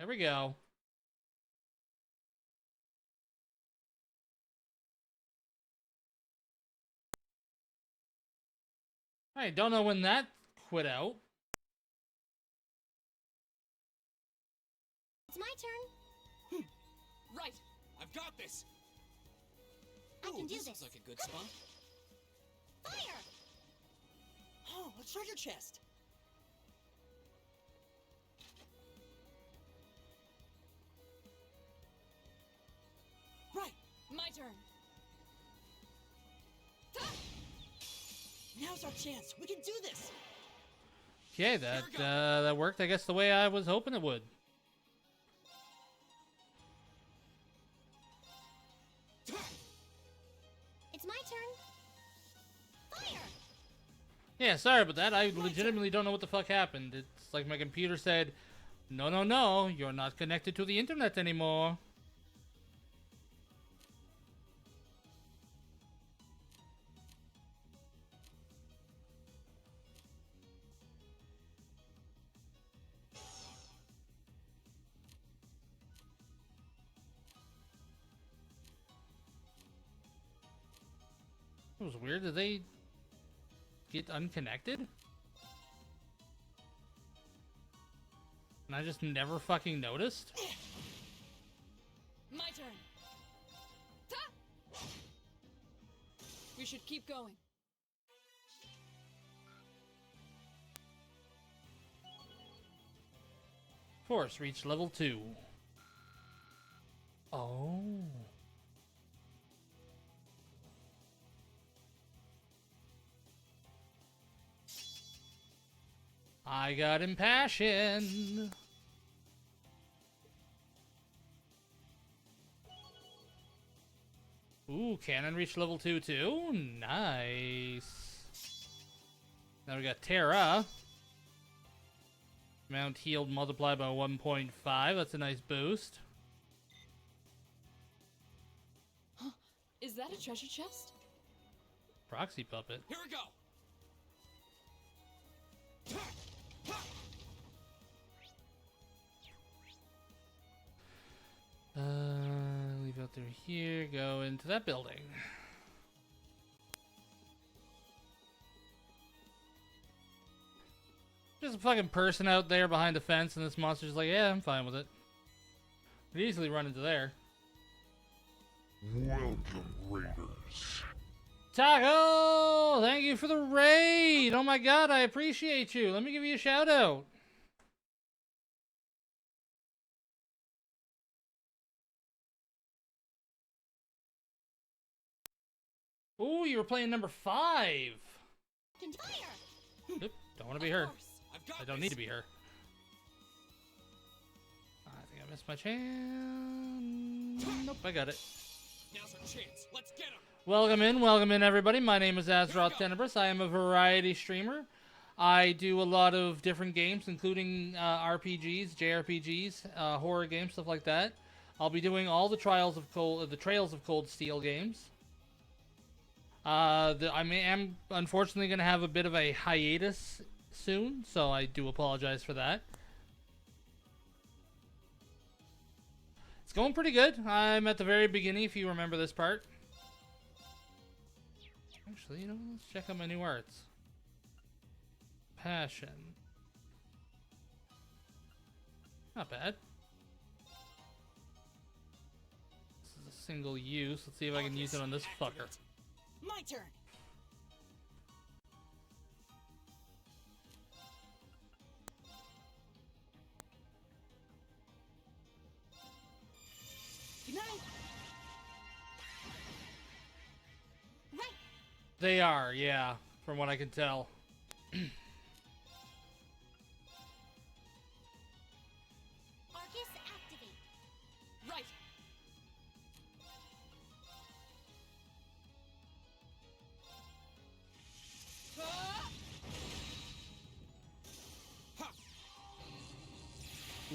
There we go. I don't know when that quit out. It's my turn. Right. I've got this. I can do this. this. Looks like a good spot. Fire! Oh, a treasure chest. Right. My turn. Now's our chance. We can do this. Okay, that worked, I guess, the way I was hoping it would. It's my turn. Fire! Yeah, sorry about that. I legitimately don't know what the fuck happened. It's like my computer said, no, no, no, you're not connected to the internet anymore. It was weird. Did they get unconnected? And I just never fucking noticed? My turn. Ta! We should keep going. Force reached level 2. Oh. I got impassion. Ooh, cannon reached level 2 too. Nice. Now we got Terra. Amount healed multiplied by 1.5. That's a nice boost. Is that a treasure chest? Proxy puppet. Here we go. Leave out through here, go into that building. There's a fucking person out there behind the fence, and this monster's like, yeah, I'm fine with it. Could easily run into there. Welcome, Raiders. Taco! Thank you for the raid! Oh my god, I appreciate you. Let me give you a shout out. Ooh, you were playing number 5. Fire! Oop, don't want to be her. I've got I don't this. need to be her. I think I missed my chance. Nope, I got it. Now's our chance. Let's get him. Welcome in everybody. My name is Azeroth Tenebris. I am a variety streamer. I do a lot of different games, including RPGs, JRPGs, horror games, stuff like that. I'll be doing all the Trails of Cold Steel games. I am unfortunately going to have a bit of a hiatus soon, so I do apologize for that. It's going pretty good. I'm at the very beginning, if you remember this part. Actually, you know, let's check out my new arts. Passion. Not bad. This is a single use. Let's see if I can use it on this fucker. My turn. Good night. Right! They are, yeah, from what I can tell. Arcus activate. Right. Ah!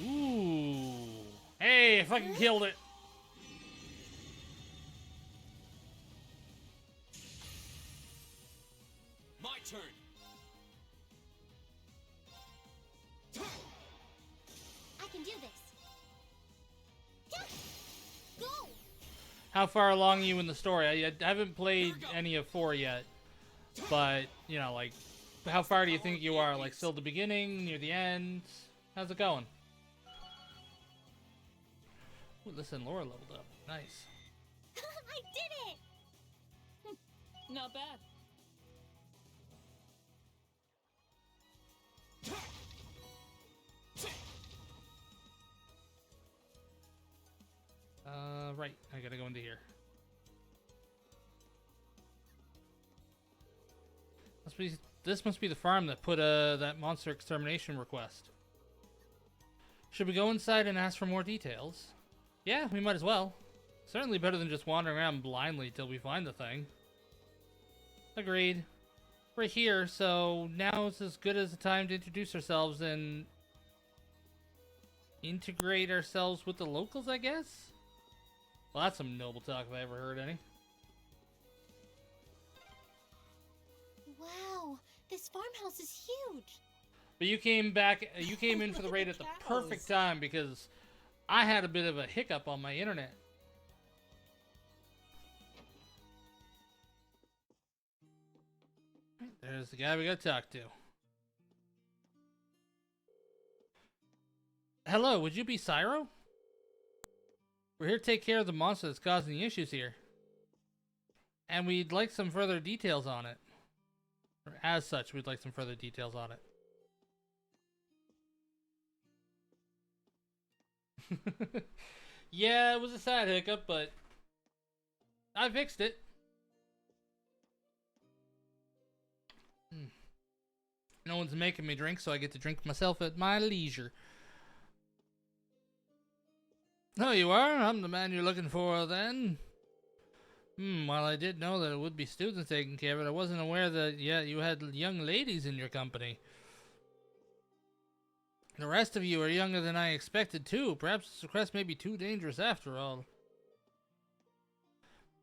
Ooh. Hey, I fucking killed it. My turn. I can do this. How far along are you in the story? I haven't played any of 4 yet, but you know, like, how far do you think you are? Like, still the beginning, near the end? How's it going? Ooh, listen, Laura leveled up. Nice. I did it! Not bad. Right. I gotta go into here. This must be the farm that put that monster extermination request. Should we go inside and ask for more details? Yeah, we might as well. Certainly better than just wandering around blindly till we find the thing. Agreed. We're here, so now's as good as a time to introduce ourselves and integrate ourselves with the locals, I guess? Well, that's some noble talk if I ever heard any. Wow, this farmhouse is huge. But you came in for the raid at the perfect time because I had a bit of a hiccup on my internet. There's the guy we gotta talk to. Hello, would you be Cyro? We're here to take care of the monster that's causing the issues here. And we'd like some further details on it. Or as such, we'd like some further details on it. Yeah, it was a sad hiccup, but I fixed it. No one's making me drink, so I get to drink myself at my leisure. Oh, you are? I'm the man you're looking for, then. While I did know that it would be students taking care of it, I wasn't aware that, yeah, you had young ladies in your company. The rest of you are younger than I expected, too. Perhaps this request may be too dangerous after all.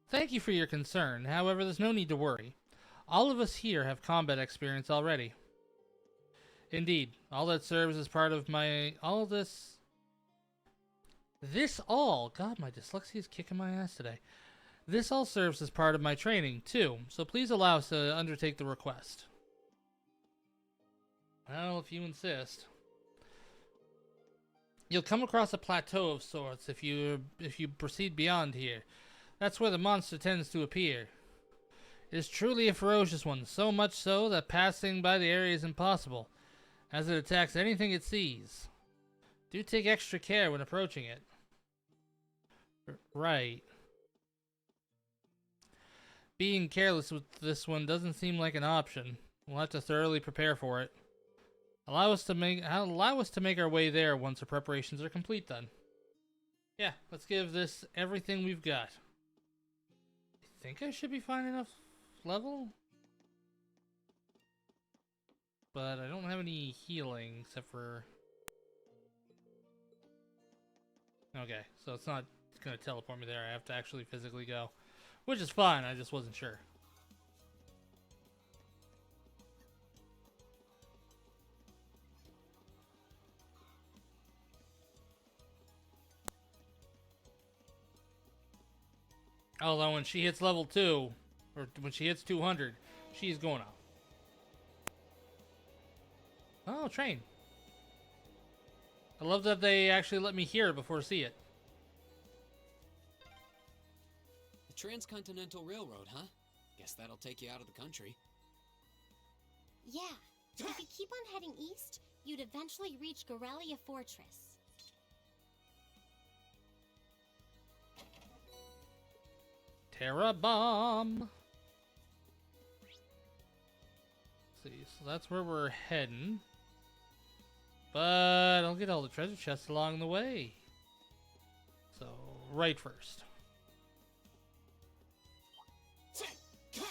Thank you for your concern. However, there's no need to worry. All of us here have combat experience already. Indeed, all that serves as part of my... God, my dyslexia is kicking my ass today. This all serves as part of my training, too, so please allow us to undertake the request. Well, if you insist. You'll come across a plateau of sorts if you proceed beyond here. That's where the monster tends to appear. It is truly a ferocious one, so much so that passing by the area is impossible, as it attacks anything it sees. Do take extra care when approaching it. Right. Being careless with this one doesn't seem like an option. We'll have to thoroughly prepare for it. Allow us to make our way there once our preparations are complete then. Yeah, let's give this everything we've got. I think I should be fine enough level? But I don't have any healing except for... Okay, so it's not going to teleport me there. I have to actually physically go. Which is fine, I just wasn't sure. Although when she hits level 2, or when she hits 200, she's going up. Oh, train. I love that they actually let me hear it before I see it. The Transcontinental Railroad, huh? Guess that'll take you out of the country. Yeah, if you keep on heading east, you'd eventually reach Gorelia Fortress. Terra Bomb. Let's see, so that's where we're heading. But I'll get all the treasure chests along the way. So, right first. Well,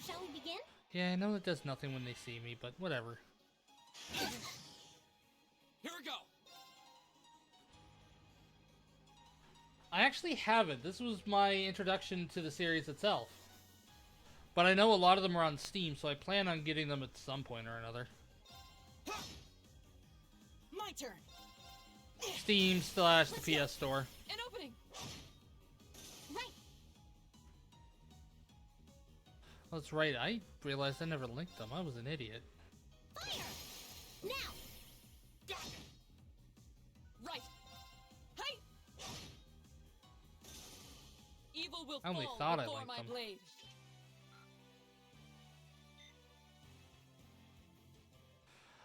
shall we begin? Yeah, I know it does nothing when they see me, but whatever. Here we go! I actually haven't. This was my introduction to the series itself. But I know a lot of them are on Steam, so I plan on getting them at some point or another. My turn. Steam / the PS Store. An opening. Right. That's right. I realized I never linked them. I was an idiot. Fire! Now! Right. Hey! Evil will I only fall thought I before liked my them. blade.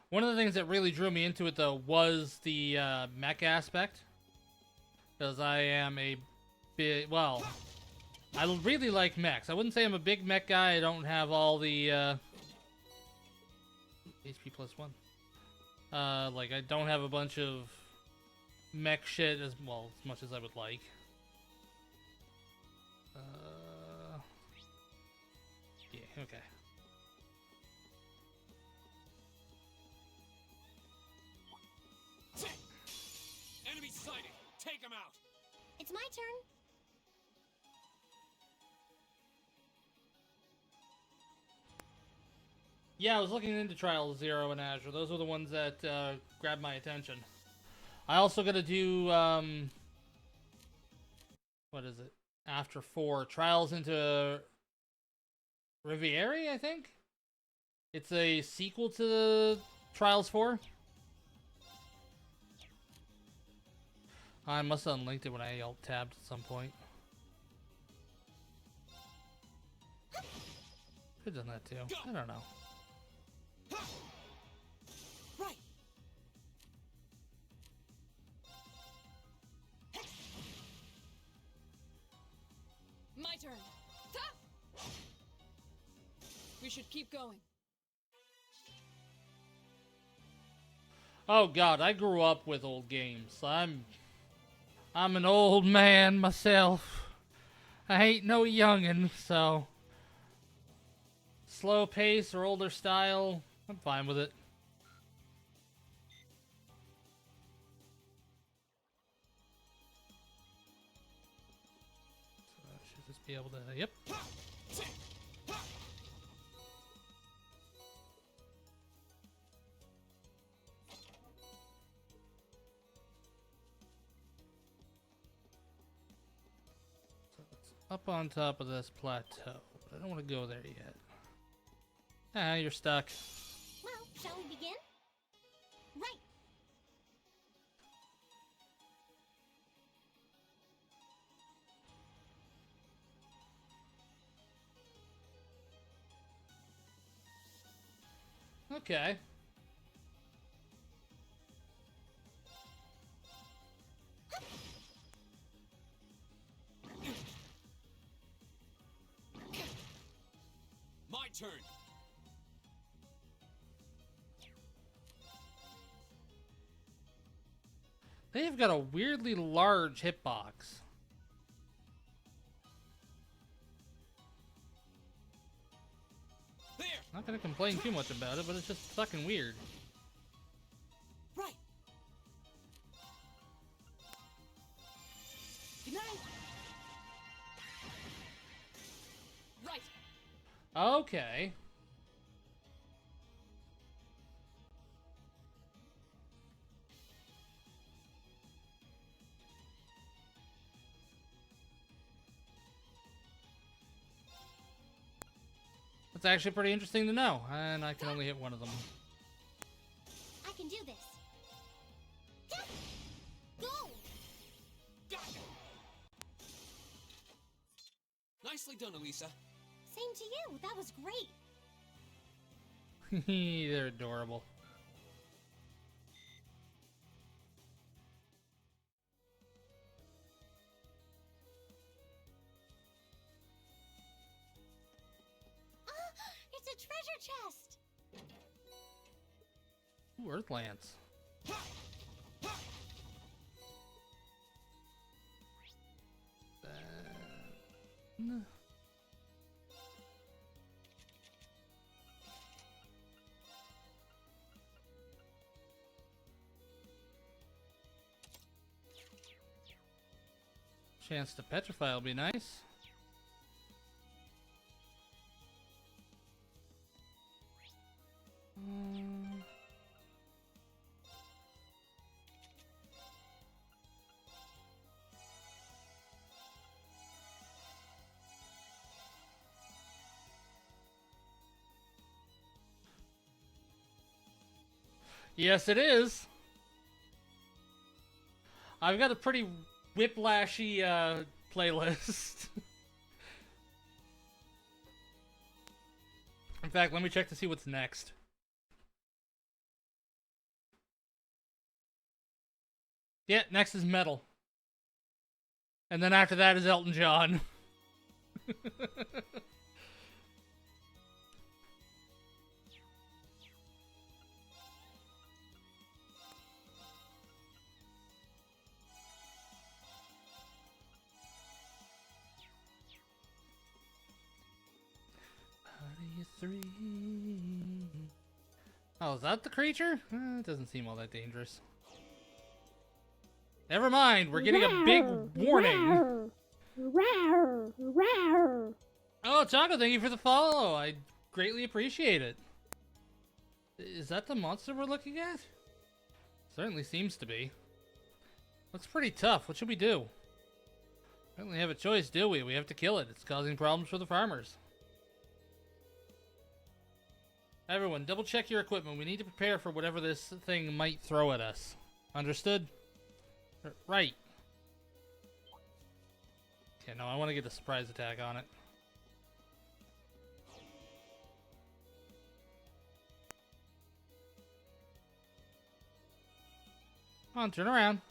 One of the things that really drew me into it, though, was the mech aspect. Because I am a big... Well, I really like mechs. I wouldn't say I'm a big mech guy. I don't have all the... HP +1. Like, I don't have a bunch of mech shit as well, as much as I would like. Yeah, okay. Enemy sighted! Take him out! It's my turn. Yeah, I was looking into Trials Zero and Azure. Those were the ones that grabbed my attention. I also got to do, what is it? After 4, Trials into Riviera, I think? It's a sequel to Trials 4. I must have unlinked it when I alt-tabbed at some point. Could've done that too. I don't know. Right. My turn. Ta! We should keep going. Oh god, I grew up with old games. I'm an old man myself. I ain't no youngin', so slow pace or older style, I'm fine with it. So I should just be able to, yep. So it's up on top of this plateau, but I don't want to go there yet. Ah, you're stuck. Well, shall we begin? Right. Okay. My turn! They've got a weirdly large hitbox. There! Not gonna complain too much about it, but it's just fucking weird. Right. Good night. Right. Okay. That's actually pretty interesting to know, and I can only hit one of them. I can do this. Go! Nicely done, Elisa. Same to you. That was great. They're adorable. It's a treasure chest. Ooh, Earthlance. N- Chance to petrify will be nice. Yes, it is. I've got a pretty whiplashy playlist. In fact, let me check to see what's next. Yeah, next is metal. And then after that is Elton John. Party 3. Oh, is that the creature? It doesn't seem all that dangerous. Never mind, we're getting a big warning. Oh, Taco, thank you for the follow. I greatly appreciate it. Is that the monster we're looking at? Certainly seems to be. Looks pretty tough. What should we do? We don't really have a choice, do we? We have to kill it. It's causing problems for the farmers. Everyone, double check your equipment. We need to prepare for whatever this thing might throw at us. Understood? Right. Okay, no, I want to get a surprise attack on it. Come on, turn around.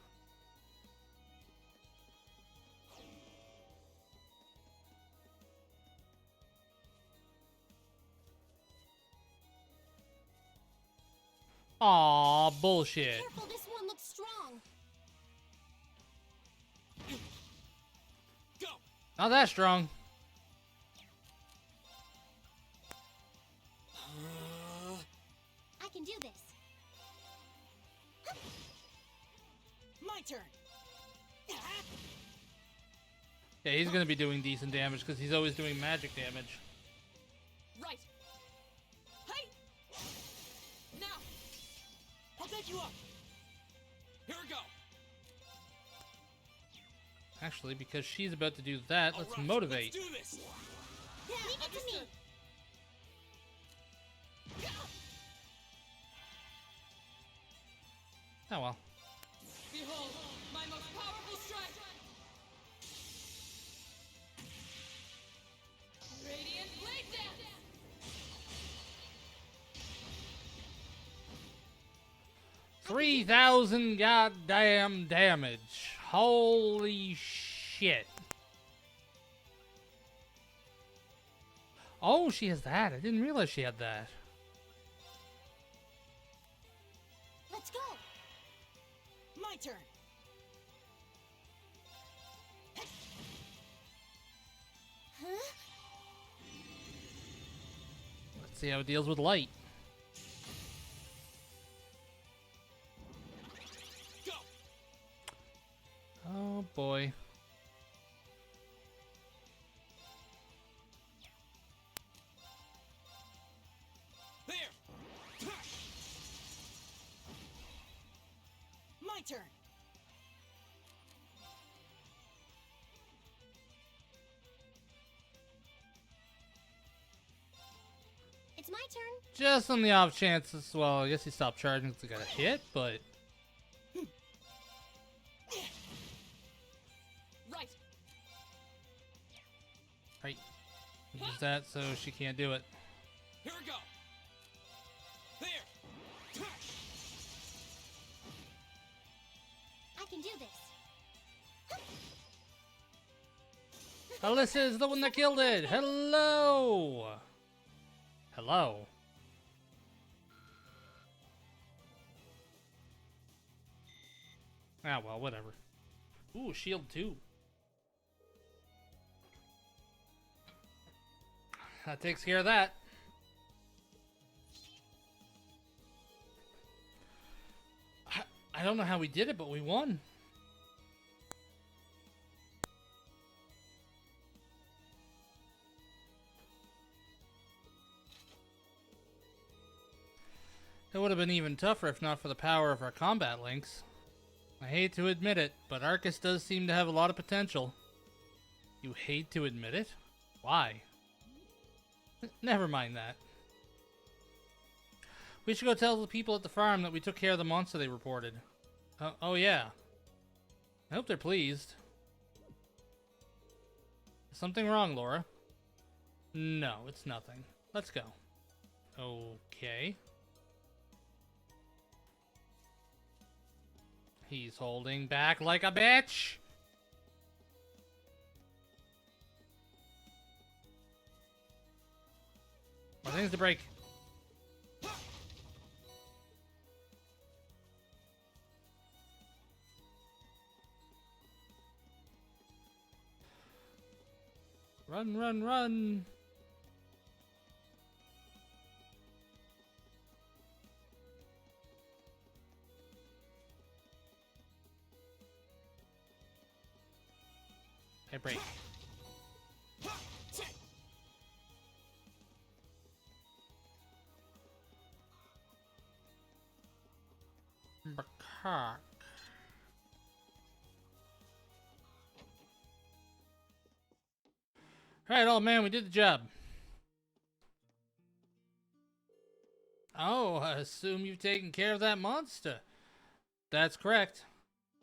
Aw, bullshit. Careful, this one looks strong. Go! Not that strong. I can do this. My turn. Yeah, he's gonna be doing decent damage because he's always doing magic damage. Right. Hey! Now! I'll take you up. Here we go! Actually, because she's about to do that, let's Alright, motivate. Let's do this! Yeah, leave it to me. Oh well. Behold, my most powerful strike! Radiant Blade Dance! 3,000 goddamn damage. Holy shit. Oh, she has that. I didn't realize she had that. Let's go. My turn. Huh? Let's see how it deals with light. Go! Oh boy. There! My turn. It's my turn. Just on the off chance as well. I guess he stopped charging because he got a hit, but Right. right. Use that so she can't do it. Here we go! There! I can do this. Alyssa is the one that killed it. Hello. Hello. Ah, well, whatever. Ooh, shield 2. That takes care of that. I don't know how we did it, but we won. It would have been even tougher if not for the power of our combat links. I hate to admit it, but Arcus does seem to have a lot of potential. You hate to admit it? Why? Never mind that. We should go tell the people at the farm that we took care of the monster they reported. Oh yeah. I hope they're pleased. Is something wrong, Laura? No, it's nothing. Let's go. Okay. He's holding back like a bitch. More things to break. Run, run, run. Hey, break. Bakak. Alright, old man, we did the job. Oh, I assume you've taken care of that monster. That's correct.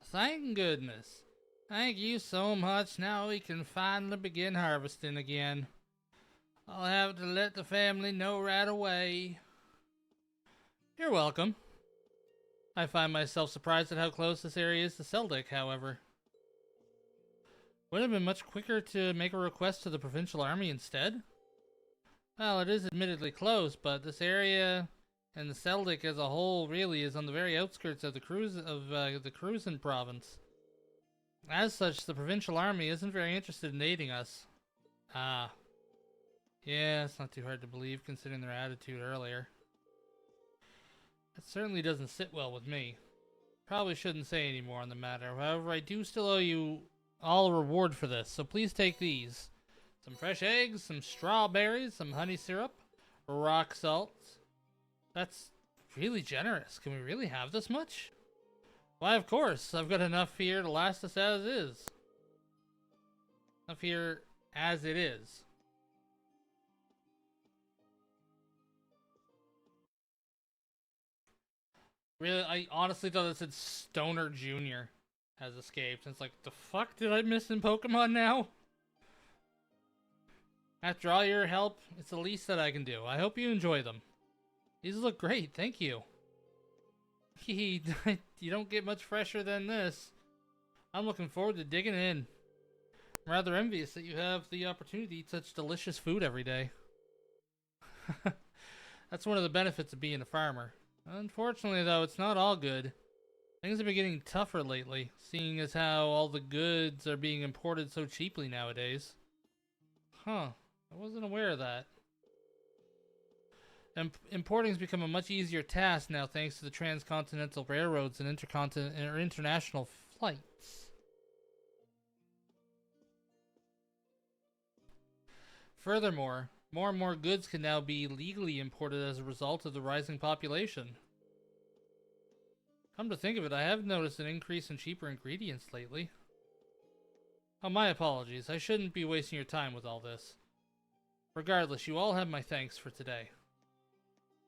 Thank goodness. Thank you so much. Now we can finally begin harvesting again. I'll have to let the family know right away. You're welcome. I find myself surprised at how close this area is to Seldic, however. Would it have been much quicker to make a request to the provincial army instead? Well, it is admittedly close, but this area and the Seldic as a whole really is on the very outskirts of the Cruisin province. As such, the provincial army isn't very interested in aiding us. Ah. Yeah, it's not too hard to believe considering their attitude earlier. It certainly doesn't sit well with me. Probably shouldn't say any more on the matter. However, I do still owe you all a reward for this, so please take these. Some fresh eggs, some strawberries, some honey syrup, rock salt. That's really generous. Can we really have this much? Why, of course. I've got enough here to last us as is. Enough here as it is. Really, I honestly thought it said Stoner Jr. has escaped. And it's like, the fuck did I miss in Pokemon now? After all your help, it's the least that I can do. I hope you enjoy them. These look great, thank you. You don't get much fresher than this. I'm looking forward to digging in. I'm rather envious that you have the opportunity to eat such delicious food every day. That's one of the benefits of being a farmer. Unfortunately, though, it's not all good. Things have been getting tougher lately, seeing as how all the goods are being imported so cheaply nowadays. Huh, I wasn't aware of that. Importing's become a much easier task now thanks to the transcontinental railroads and international flights. Furthermore, more and more goods can now be legally imported as a result of the rising population. Come to think of it, I have noticed an increase in cheaper ingredients lately. Oh, my apologies. I shouldn't be wasting your time with all this. Regardless, you all have my thanks for today.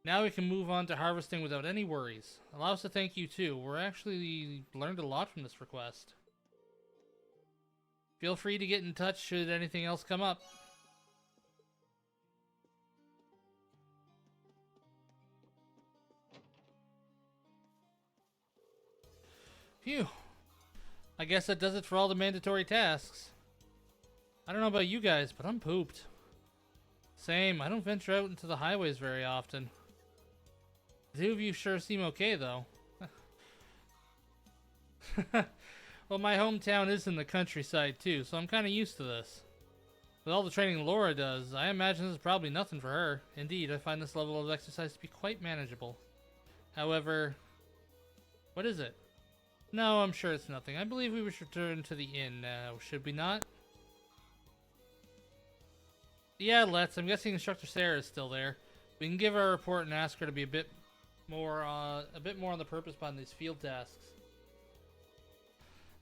Now we can move on to harvesting without any worries. Allow us to thank you too. We're actually learned a lot from this request. Feel free to get in touch should anything else come up. Phew. I guess that does it for all the mandatory tasks. I don't know about you guys, but I'm pooped. Same, I don't venture out into the highways very often. The two of you sure seem okay, though. Well, my hometown is in the countryside, too, so I'm kind of used to this. With all the training Laura does, I imagine this is probably nothing for her. Indeed, I find this level of exercise to be quite manageable. However... What is it? No, I'm sure it's nothing. I believe we should return to the inn now, should we not? Yeah, let's. I'm guessing Instructor Sarah is still there. We can give her a report and ask her to be a bit more on the purpose behind these field tasks.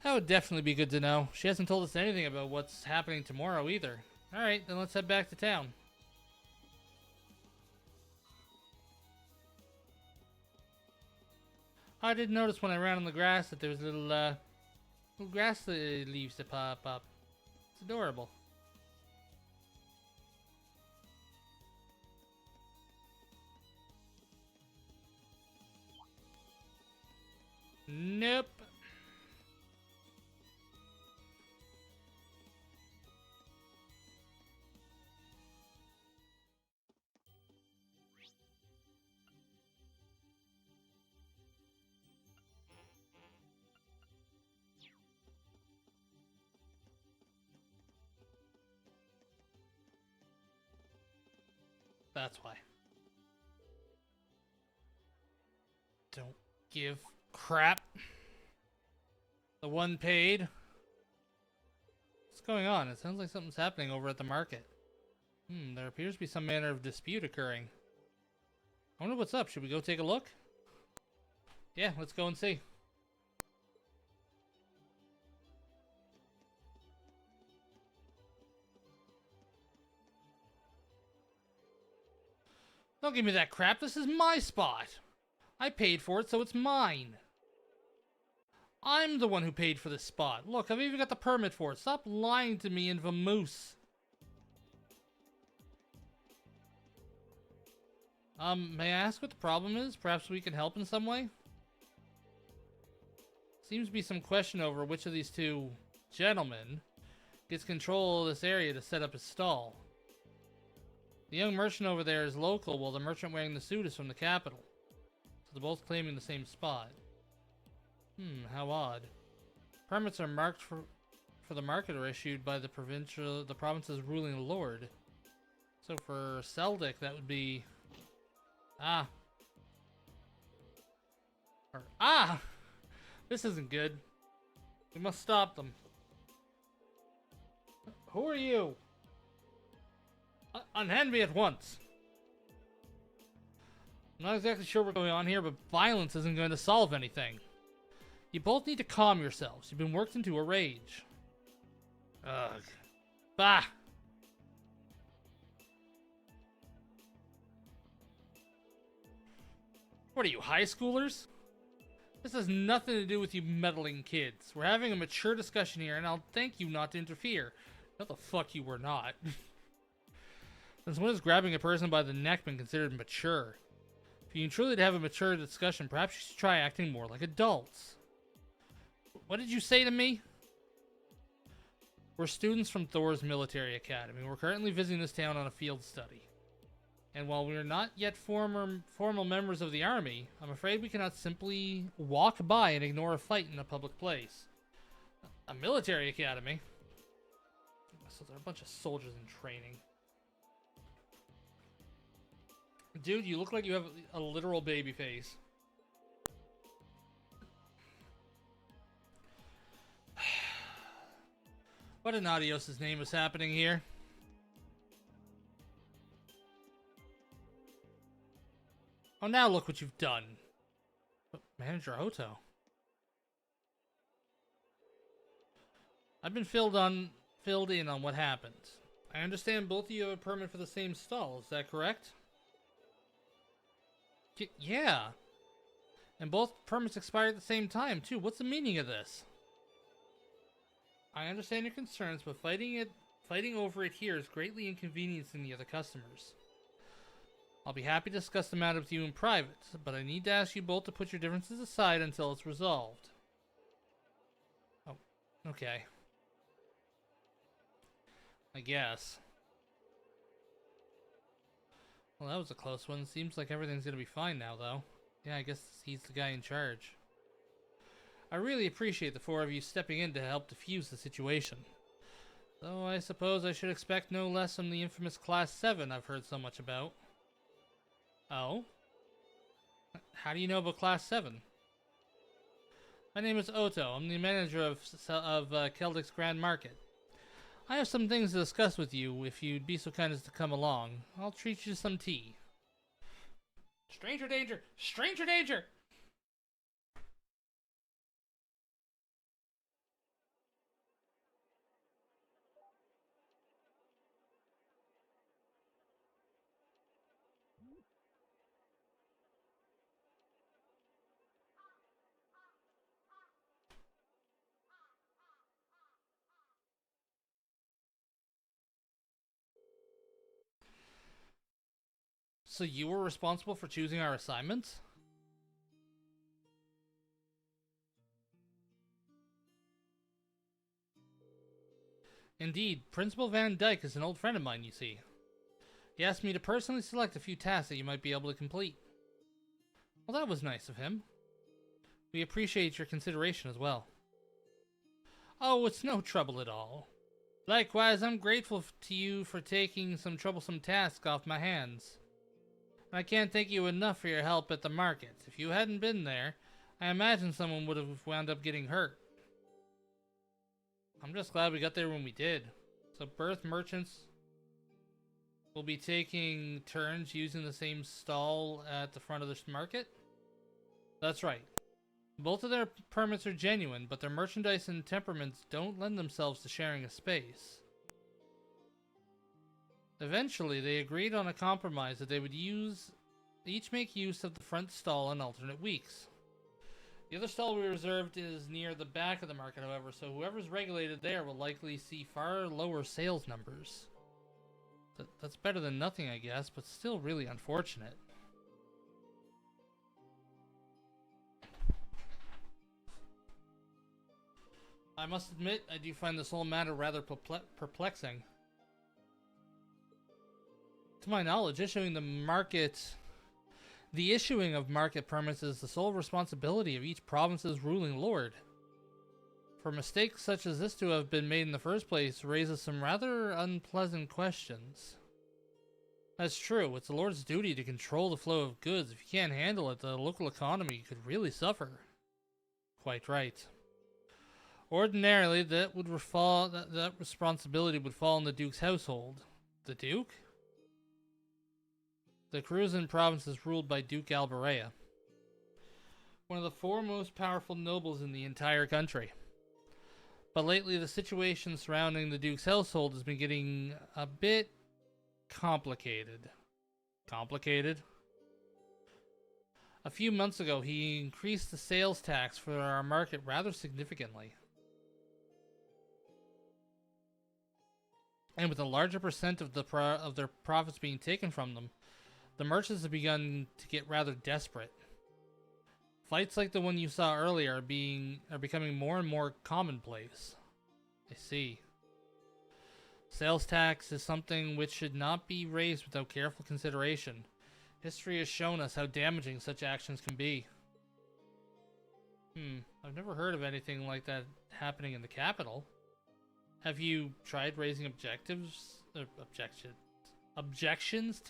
That would definitely be good to know. She hasn't told us anything about what's happening tomorrow either. Alright, then let's head back to town. I did notice when I ran on the grass that there was little grass leaves that pop up. It's adorable. Nope. That's why. Don't give crap. The one paid. What's going on? It sounds like something's happening over at the market. There appears to be some manner of dispute occurring. I wonder what's up. Should we go take a look? Yeah, let's go and see. Don't give me that crap. This is my spot. I paid for it, so it's mine. I'm the one who paid for this spot. Look, I've even got the permit for it. Stop lying to me and Vamoose. May I ask what the problem is? Perhaps we can help in some way? Seems to be some question over which of these two gentlemen gets control of this area to set up his stall. The young merchant over there is local, while the merchant wearing the suit is from the capital. So they're both claiming the same spot. How odd. Permits are marked for the market are issued by the province's ruling lord. So for Seldic, that would be... This isn't good. We must stop them. Who are you? Unhand me at once. I'm not exactly sure what's going on here, but violence isn't going to solve anything. You both need to calm yourselves. You've been worked into a rage. Ugh. Bah! What are you, high schoolers? This has nothing to do with you meddling kids. We're having a mature discussion here, and I'll thank you not to interfere. No, the fuck you were not. Since when has grabbing a person by the neck been considered mature? If you truly have a mature discussion, perhaps you should try acting more like adults. What did you say to me? We're students from Thor's military academy. We're currently visiting this town on a field study. And while we are not yet formal members of the army, I'm afraid we cannot simply walk by and ignore a fight in a public place. A military academy? So they're a bunch of soldiers in training. Dude, you look like you have a literal baby face. What in Adios' name is happening here? Oh, now look what you've done. Manager Oto. I've been filled in on what happened. I understand both of you have a permit for the same stall, is that correct? Yeah. And both permits expired at the same time, too. What's the meaning of this? I understand your concerns, but fighting over it here is greatly inconveniencing the other customers. I'll be happy to discuss the matter with you in private, but I need to ask you both to put your differences aside until it's resolved. Oh, okay. I guess. Well, that was a close one. Seems like everything's gonna be fine now, though. Yeah, I guess he's the guy in charge. I really appreciate the four of you stepping in to help defuse the situation. Though I suppose I should expect no less from the infamous Class 7 I've heard so much about. Oh? How do you know about Class 7? My name is Oto. I'm the manager of Keldic's Grand Market. I have some things to discuss with you if you'd be so kind as to come along. I'll treat you to some tea. Stranger danger! Stranger danger! So you were responsible for choosing our assignments? Indeed, Principal Van Dyke is an old friend of mine, you see. He asked me to personally select a few tasks that you might be able to complete. Well, that was nice of him. We appreciate your consideration as well. Oh, it's no trouble at all. Likewise, I'm grateful to you for taking some troublesome tasks off my hands. I can't thank you enough for your help at the market. If you hadn't been there, I imagine someone would have wound up getting hurt. I'm just glad we got there when we did. So Berth merchants will be taking turns using the same stall at the front of this market? That's right. Both of their permits are genuine, but their merchandise and temperaments don't lend themselves to sharing a space. Eventually, they agreed on a compromise that they would each make use of the front stall on alternate weeks. The other stall we reserved is near the back of the market, however, so whoever's regulated there will likely see far lower sales numbers. That's better than nothing, I guess, but still really unfortunate. I must admit, I do find this whole matter rather perplexing. To my knowledge, the issuing of market permits is the sole responsibility of each province's ruling lord. For mistakes such as this to have been made in the first place raises some rather unpleasant questions. That's true, it's the lord's duty to control the flow of goods. If you can't handle it, the local economy could really suffer. Quite right. Ordinarily, that responsibility would fall on the Duke's household. The Duke? The Cruzan province is ruled by Duke Alberea, one of the foremost powerful nobles in the entire country. But lately, the situation surrounding the Duke's household has been getting a bit complicated. Complicated? A few months ago, he increased the sales tax for our market rather significantly. And with a larger percent of their profits being taken from them, the merchants have begun to get rather desperate. Fights like the one you saw earlier are becoming more and more commonplace. I see. Sales tax is something which should not be raised without careful consideration. History has shown us how damaging such actions can be. I've never heard of anything like that happening in the capital. Have you tried raising objections to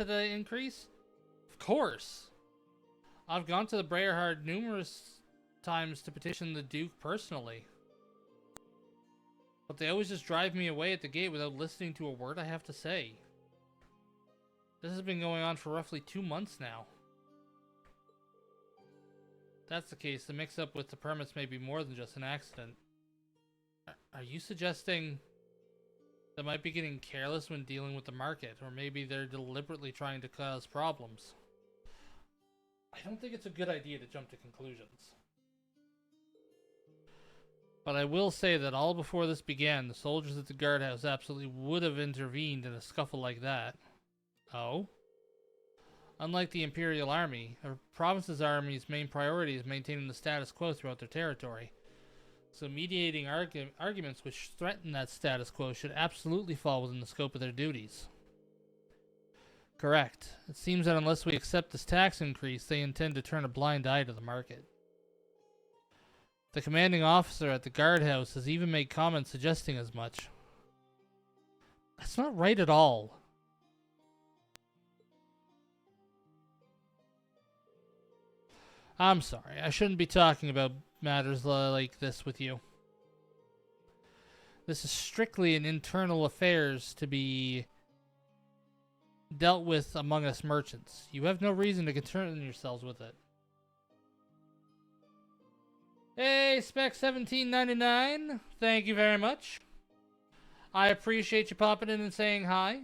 the increase? Of course. I've gone to the Breyerhard numerous times to petition the Duke personally. But they always just drive me away at the gate without listening to a word I have to say. This has been going on for roughly 2 months now. If that's the case, the mix-up with the permits may be more than just an accident. Are you suggesting they might be getting careless when dealing with the market, or maybe they're deliberately trying to cause problems? I don't think it's a good idea to jump to conclusions. But I will say that all before this began, the soldiers at the guardhouse absolutely would have intervened in a scuffle like that. Oh? Unlike the Imperial Army, a province's army's main priority is maintaining the status quo throughout their territory. So mediating arguments which threaten that status quo should absolutely fall within the scope of their duties. Correct. It seems that unless we accept this tax increase, they intend to turn a blind eye to the market. The commanding officer at the guardhouse has even made comments suggesting as much. That's not right at all. I'm sorry, I shouldn't be talking about matters like this with you. This is strictly an internal affairs to be dealt with among us merchants. You have no reason to concern yourselves with it. Hey, Spec 1799, thank you very much. I appreciate you popping in and saying hi.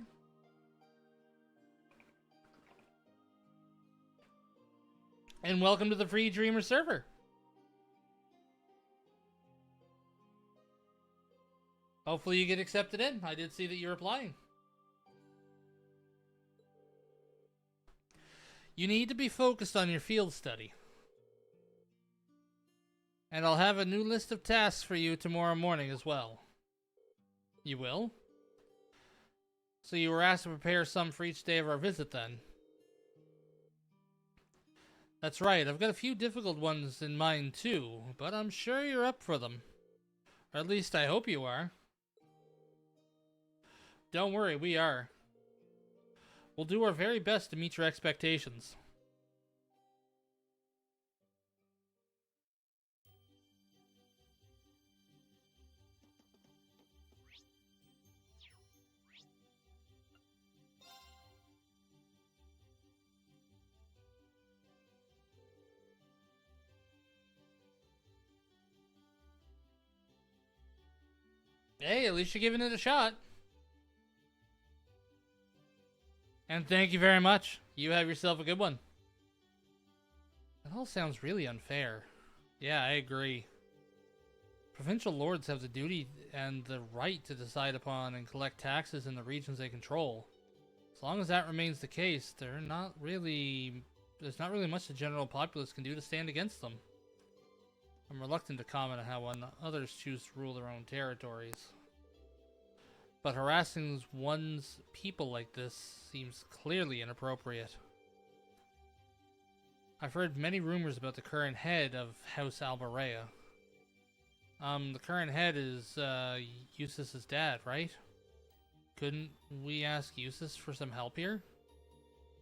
And welcome to the Free Dreamer server. Hopefully you get accepted in. I did see that you're applying. You need to be focused on your field study. And I'll have a new list of tasks for you tomorrow morning as well. You will? So you were asked to prepare some for each day of our visit then? That's right, I've got a few difficult ones in mind too, but I'm sure you're up for them. Or at least I hope you are. Don't worry, we are. We'll do our very best to meet your expectations. Hey, at least you're giving it a shot. And thank you very much. You have yourself a good one. That all sounds really unfair. Yeah, I agree. Provincial lords have the duty and the right to decide upon and collect taxes in the regions they control. As long as that remains the case, there's not really much the general populace can do to stand against them. I'm reluctant to comment on how others choose to rule their own territories. But harassing one's people like this seems clearly inappropriate. I've heard many rumors about the current head of House Albarea. The current head is, Eustace's dad, right? Couldn't we ask Eustace for some help here?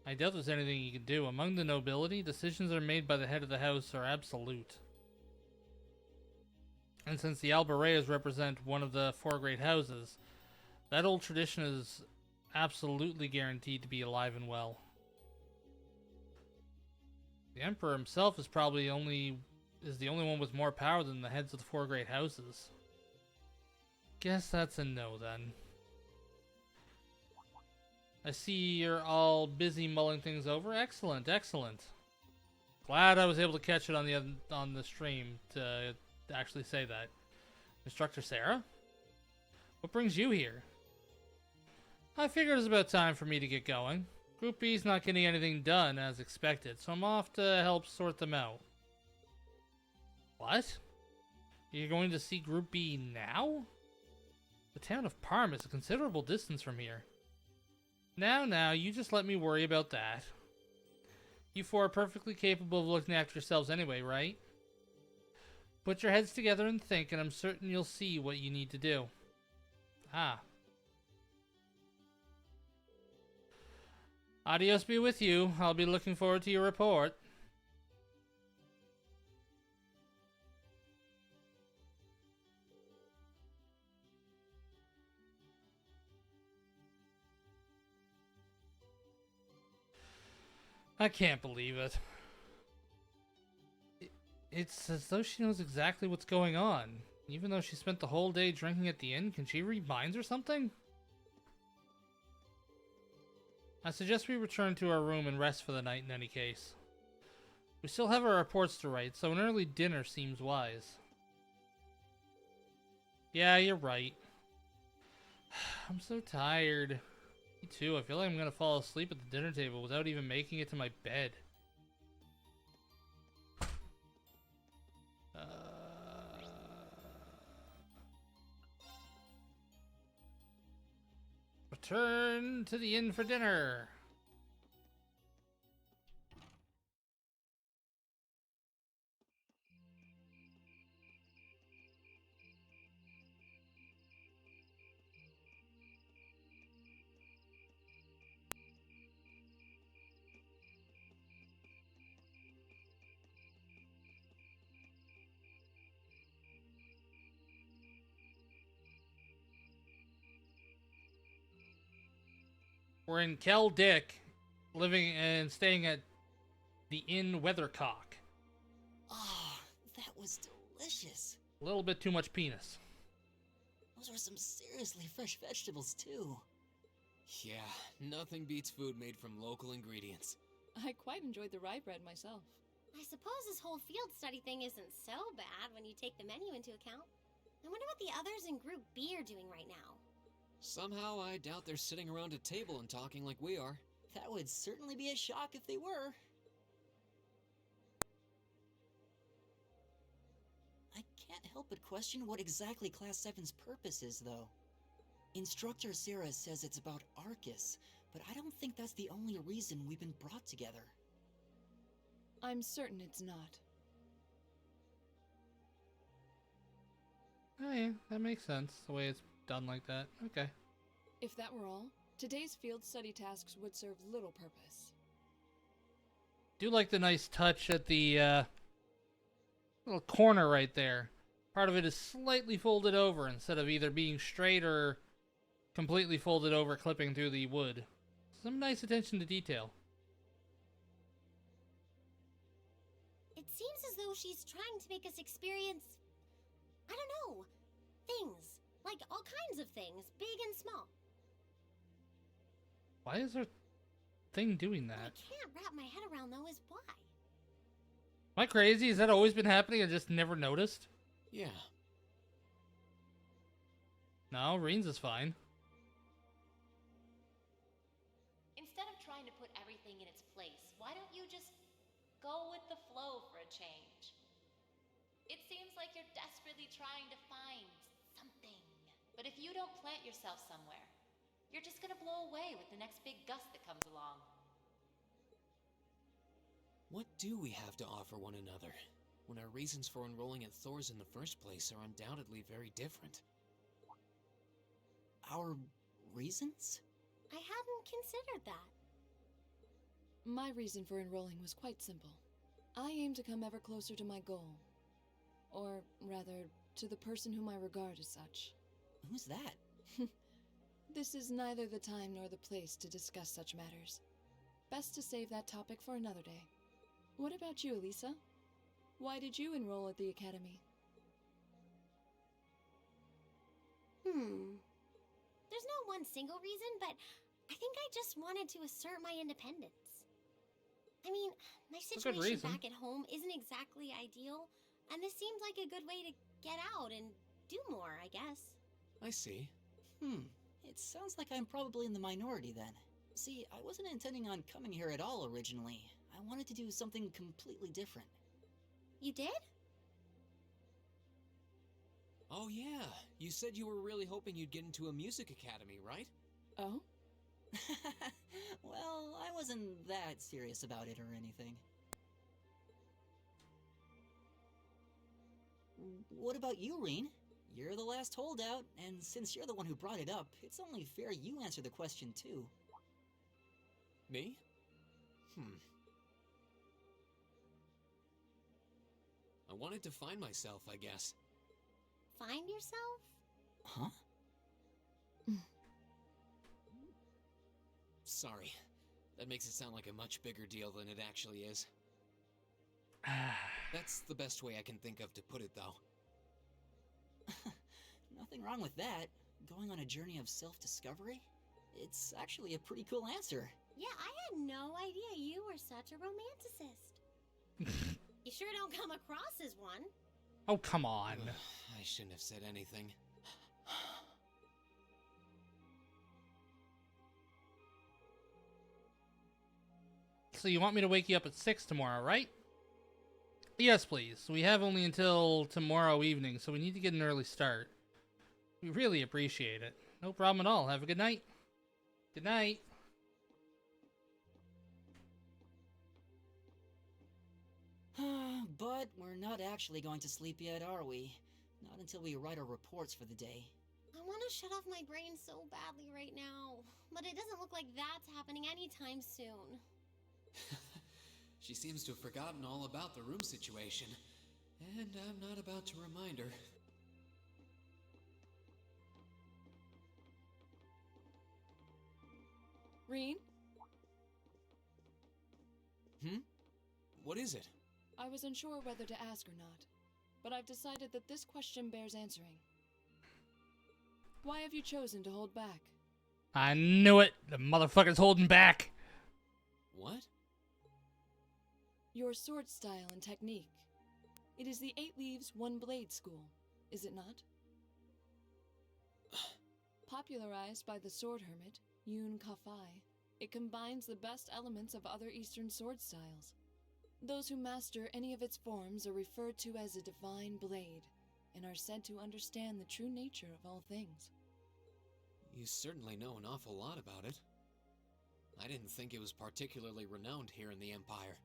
I doubt there's anything he can do. Among the nobility, decisions that are made by the head of the house are absolute. And since the Albareas represent one of the four great houses, that old tradition is absolutely guaranteed to be alive and well. The Emperor himself is probably the only one with more power than the heads of the four great houses. Guess that's a no then. I see you're all busy mulling things over. Excellent, excellent. Glad I was able to catch it on the stream to actually say that. Instructor Sarah? What brings you here? I figured it was about time for me to get going. Group B's not getting anything done as expected, so I'm off to help sort them out. What? You're going to see Group B now? The town of Parma is a considerable distance from here. Now, you just let me worry about that. You four are perfectly capable of looking after yourselves anyway, right? Put your heads together and think, and I'm certain you'll see what you need to do. Ah. Adios be with you. I'll be looking forward to your report. I can't believe it. It's as though she knows exactly what's going on. Even though she spent the whole day drinking at the inn, can she read minds or something? I suggest we return to our room and rest for the night in any case. We still have our reports to write, so an early dinner seems wise. Yeah, you're right. I'm so tired. Me too. I feel like I'm gonna fall asleep at the dinner table without even making it to my bed. Return to the inn for dinner. We're in Kel Dick, living and staying at the Inn Weathercock. Oh, that was delicious. A little bit too much penis. Those were some seriously fresh vegetables, too. Yeah, nothing beats food made from local ingredients. I quite enjoyed the rye bread myself. I suppose this whole field study thing isn't so bad when you take the menu into account. I wonder what the others in Group B are doing right now. Somehow I doubt they're sitting around a table and talking like we are. That would certainly be a shock if they were. I can't help but question what exactly Class 7's purpose is, though. Instructor Sarah says it's about Arcus, but I don't think that's the only reason we've been brought together. I'm certain it's not. Oh yeah, that makes sense, the way it's done like that. Okay. If that were all, today's field study tasks would serve little purpose. Do like the nice touch at the little corner right there. Part of it is slightly folded over instead of either being straight or completely folded over, clipping through the wood. Some nice attention to detail. It seems as though she's trying to make us experience, I don't know, things. Like all kinds of things, big and small. Why is her thing doing What I that? can't wrap my head around, though, is why. Am I crazy? Has that always been happening? I just never noticed? Yeah. No, Reens is fine. Instead of trying to put everything in its place, why don't you just go with the flow for a change? It seems like you're desperately trying to find something. But if you don't plant yourself somewhere, you're just gonna blow away with the next big gust that comes along. What do we have to offer one another, when our reasons for enrolling at Thor's in the first place are undoubtedly very different? Our reasons? I hadn't considered that. My reason for enrolling was quite simple. I aim to come ever closer to my goal. Or, rather, to the person whom I regard as such. Who's that? This is neither the time nor the place to discuss such matters. Best to save that topic for another day. What about you, Elisa? Why did you enroll at the academy? There's no one single reason, but I think I just wanted to assert my independence. I mean, my a good situation reason. back at home isn't exactly ideal, and this seemed like a good way to get out and do more, I guess. I see. It sounds like I'm probably in the minority then. See, I wasn't intending on coming here at all originally. I wanted to do something completely different. You did? Oh yeah, you said you were really hoping you'd get into a music academy, right? Oh? Well, I wasn't that serious about it or anything. What about you, Reen? You're the last holdout, and since you're the one who brought it up, it's only fair you answer the question too. Me? I wanted to find myself, I guess. Find yourself? Huh? Sorry. That makes it sound like a much bigger deal than it actually is. That's the best way I can think of to put it, though. Nothing wrong with that. Going on a journey of self-discovery? It's actually a pretty cool answer. Yeah, I had no idea you were such a romanticist. You sure don't come across as one. Oh, come on. I shouldn't have said anything. So you want me to wake you up at 6 tomorrow, right? Yes, please. We have only until tomorrow evening, so we need to get an early start. We really appreciate it. No problem at all. Have a good night. Good night. But we're not actually going to sleep yet, are we? Not until we write our reports for the day. I want to shut off my brain so badly right now, but it doesn't look like that's happening anytime soon. She seems to have forgotten all about the room situation, and I'm not about to remind her. Reen? What is it? I was unsure whether to ask or not, but I've decided that this question bears answering. Why have you chosen to hold back? I knew it. The motherfucker's holding back. What? Your sword style and technique. It is the 8 Leaves, 1 Blade school, is it not? Popularized by the sword hermit, Yoon Ka-fai, It combines the best elements of other Eastern sword styles. Those who master any of its forms are referred to as a divine blade, and are said to understand the true nature of all things. You certainly know an awful lot about it. I didn't think it was particularly renowned here in the Empire.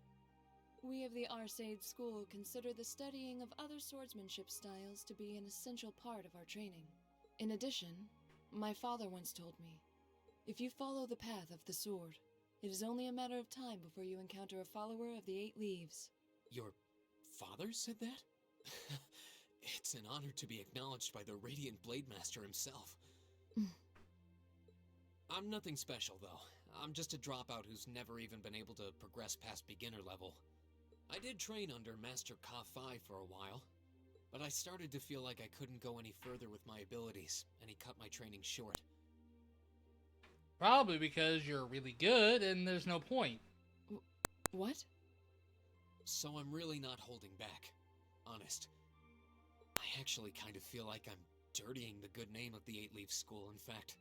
We of the Arseid School consider the studying of other swordsmanship styles to be an essential part of our training. In addition, my father once told me, if you follow the path of the sword, it is only a matter of time before you encounter a follower of the Eight Leaves. Your father said that? It's an honor to be acknowledged by the Radiant Blade Master himself. I'm nothing special, though. I'm just a dropout who's never even been able to progress past beginner level. I did train under Master Ka-Fai for a while, but I started to feel like I couldn't go any further with my abilities, and he cut my training short. Probably because you're really good and there's no point. What? So I'm really not holding back. Honest. I actually kind of feel like I'm dirtying the good name of the Eight Leaf School, in fact.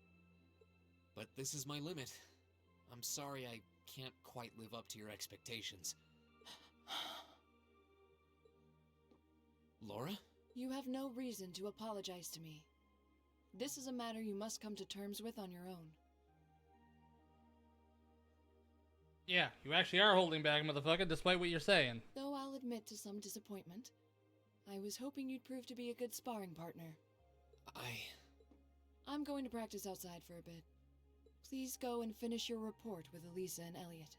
But this is my limit. I'm sorry I can't quite live up to your expectations. Laura? You have no reason to apologize to me. This is a matter you must come to terms with on your own. Yeah, you actually are holding back, motherfucker, despite what you're saying. Though I'll admit to some disappointment. I was hoping you'd prove to be a good sparring partner. I'm going to practice outside for a bit. Please go and finish your report with Elisa and Elliot.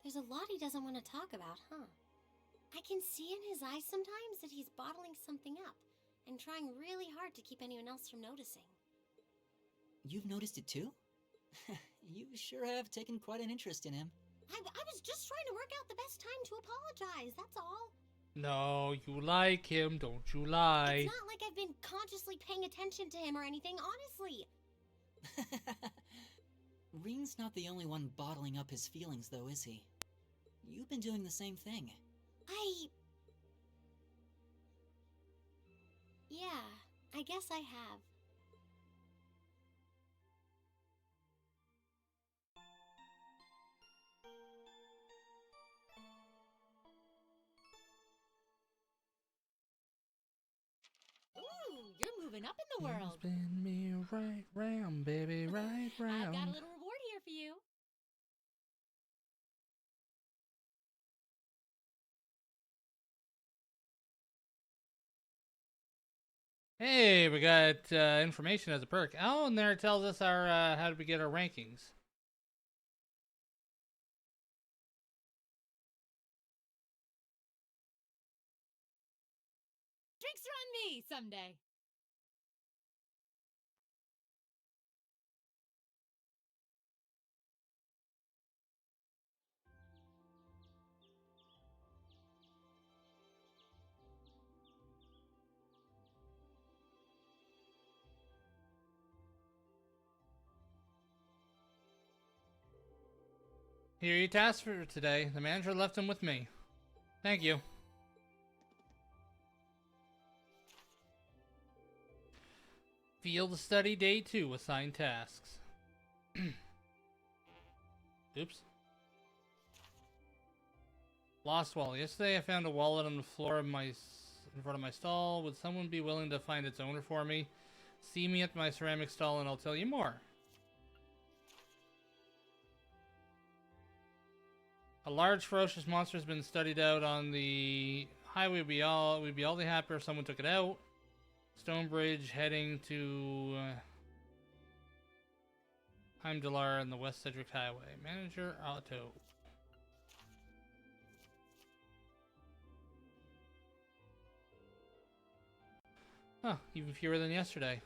There's a lot he doesn't want to talk about, huh? I can see in his eyes sometimes that he's bottling something up and trying really hard to keep anyone else from noticing. You've noticed it too? You sure have taken quite an interest in him. I was just trying to work out the best time to apologize, that's all. No, you like him, don't you lie. It's not like I've been consciously paying attention to him or anything, honestly. Ring's not the only one bottling up his feelings, though, is he? You've been doing the same thing. Yeah, I guess I have. Ooh, you're moving up in the world. Spin me right round, baby, right round. I've got a little reward here for you. Hey, we got information as a perk. Oh, and there it tells us our how do we get our rankings. Drinks are on me someday. Here are your tasks for today. The manager left them with me. Thank you. Field study day 2. Assigned tasks. Oops. Lost wallet. Yesterday I found a wallet on the floor of in front of my stall. Would someone be willing to find its owner for me? See me at my ceramic stall and I'll tell you more. A large ferocious monster has been studied out on the highway. We'd be all the happier if someone took it out. Stonebridge heading to Heimdallar on the West Cedric Highway. Manager Otto. Huh, even fewer than yesterday.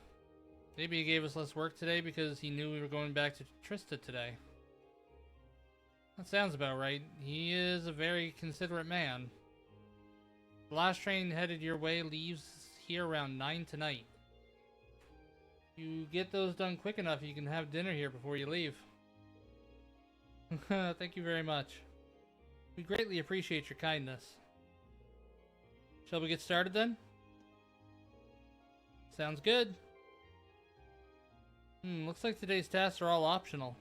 Maybe he gave us less work today because he knew we were going back to Trista today. That sounds about right. He is a very considerate man. The last train headed your way leaves here around 9 tonight. You get those done quick enough, you can have dinner here before you leave. Thank you very much. We greatly appreciate your kindness. Shall we get started then? Sounds good. Looks like today's tasks are all optional.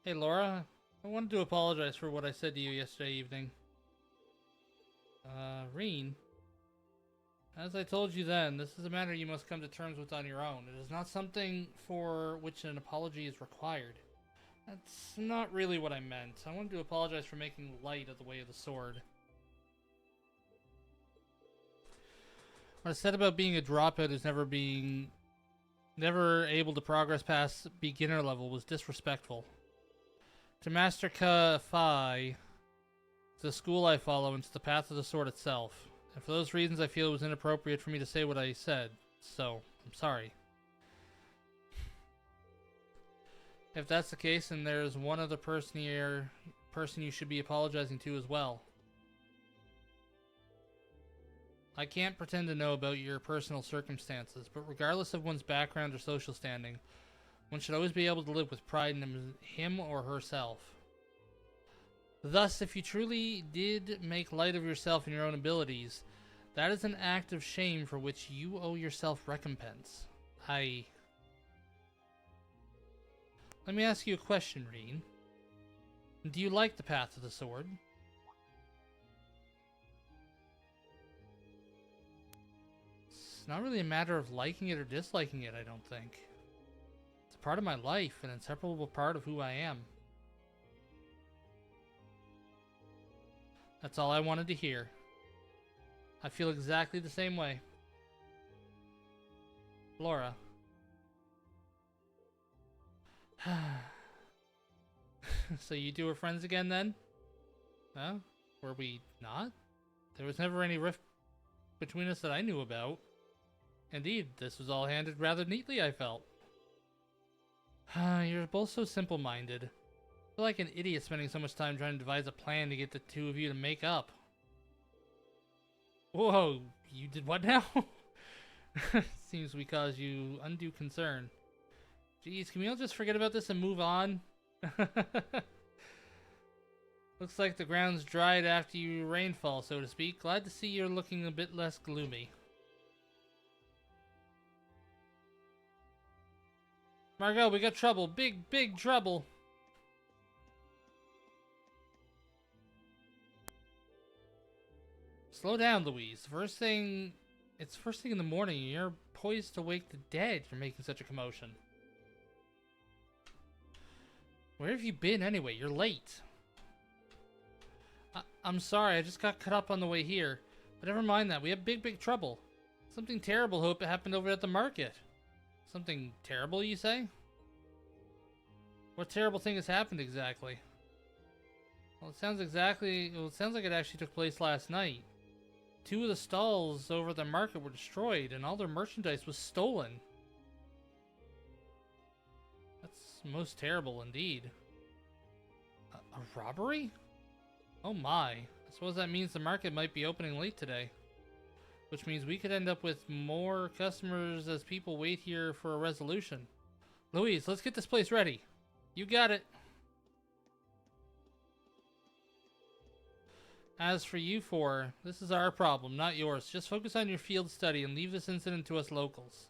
Hey Laura, I wanted to apologize for what I said to you yesterday evening. Reen, as I told you then, this is a matter you must come to terms with on your own. It is not something for which an apology is required. That's not really what I meant. I wanted to apologize for making light of the way of the sword. What I said about being a dropout who's never able to progress past beginner level was disrespectful. To Master Ka-Fai, the school I follow, and to the path of the sword itself. And for those reasons, I feel it was inappropriate for me to say what I said. So, I'm sorry. If that's the case, then there's one other person you should be apologizing to as well. I can't pretend to know about your personal circumstances, but regardless of one's background or social standing, one should always be able to live with pride in him or herself. Thus, if you truly did make light of yourself and your own abilities, that is an act of shame for which you owe yourself recompense. Let me ask you a question, Reen. Do you like the path of the sword? It's not really a matter of liking it or disliking it, I don't think. It's a part of my life, an inseparable part of who I am. That's all I wanted to hear. I feel exactly the same way. Laura. So you two are friends again then? Huh? Were we not? There was never any rift between us that I knew about. Indeed, this was all handled rather neatly, I felt. You're both so simple-minded. I feel like an idiot spending so much time trying to devise a plan to get the two of you to make up. Whoa, you did what now? Seems we caused you undue concern. Jeez, can we all just forget about this and move on? Looks like the ground's dried after your rainfall, so to speak. Glad to see you're looking a bit less gloomy. Margot, we got trouble. Big, big trouble. Slow down, Louise. It's first thing in the morning and you're poised to wake the dead for making such a commotion. Where have you been anyway? You're late. I'm sorry, I just got cut up on the way here. But never mind that, we have big, big trouble. Something terrible hope it happened over at the market. Something terrible, you say? What terrible thing has happened exactly? Well, it sounds like it actually took place last night. 2 of the stalls over at the market were destroyed, and all their merchandise was stolen. That's most terrible indeed. A robbery? Oh my. I suppose that means the market might be opening late today. Which means we could end up with more customers as people wait here for a resolution. Louise, let's get this place ready. You got it. As for you four, this is our problem, not yours. Just focus on your field study and leave this incident to us locals.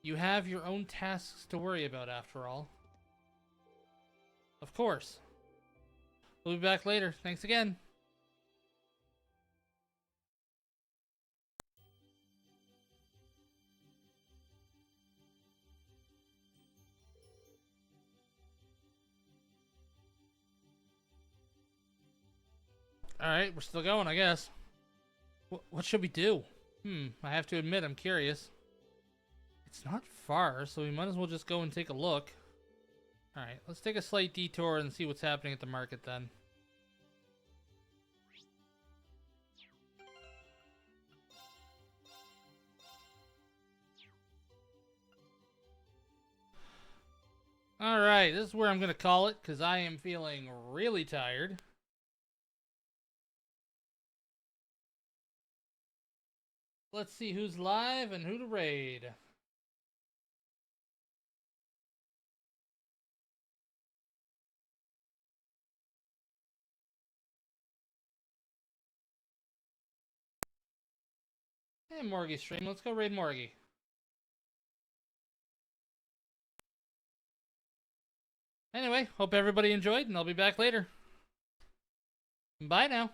You have your own tasks to worry about, after all. Of course. We'll be back later. Thanks again. Alright, we're still going, I guess. What should we do? I have to admit, I'm curious. It's not far, so we might as well just go and take a look. Alright, let's take a slight detour and see what's happening at the market then. Alright, this is where I'm going to call it, because I am feeling really tired. Let's see who's live and who to raid. Hey, Morgie stream. Let's go raid Morgie. Anyway, hope everybody enjoyed, and I'll be back later. Bye now.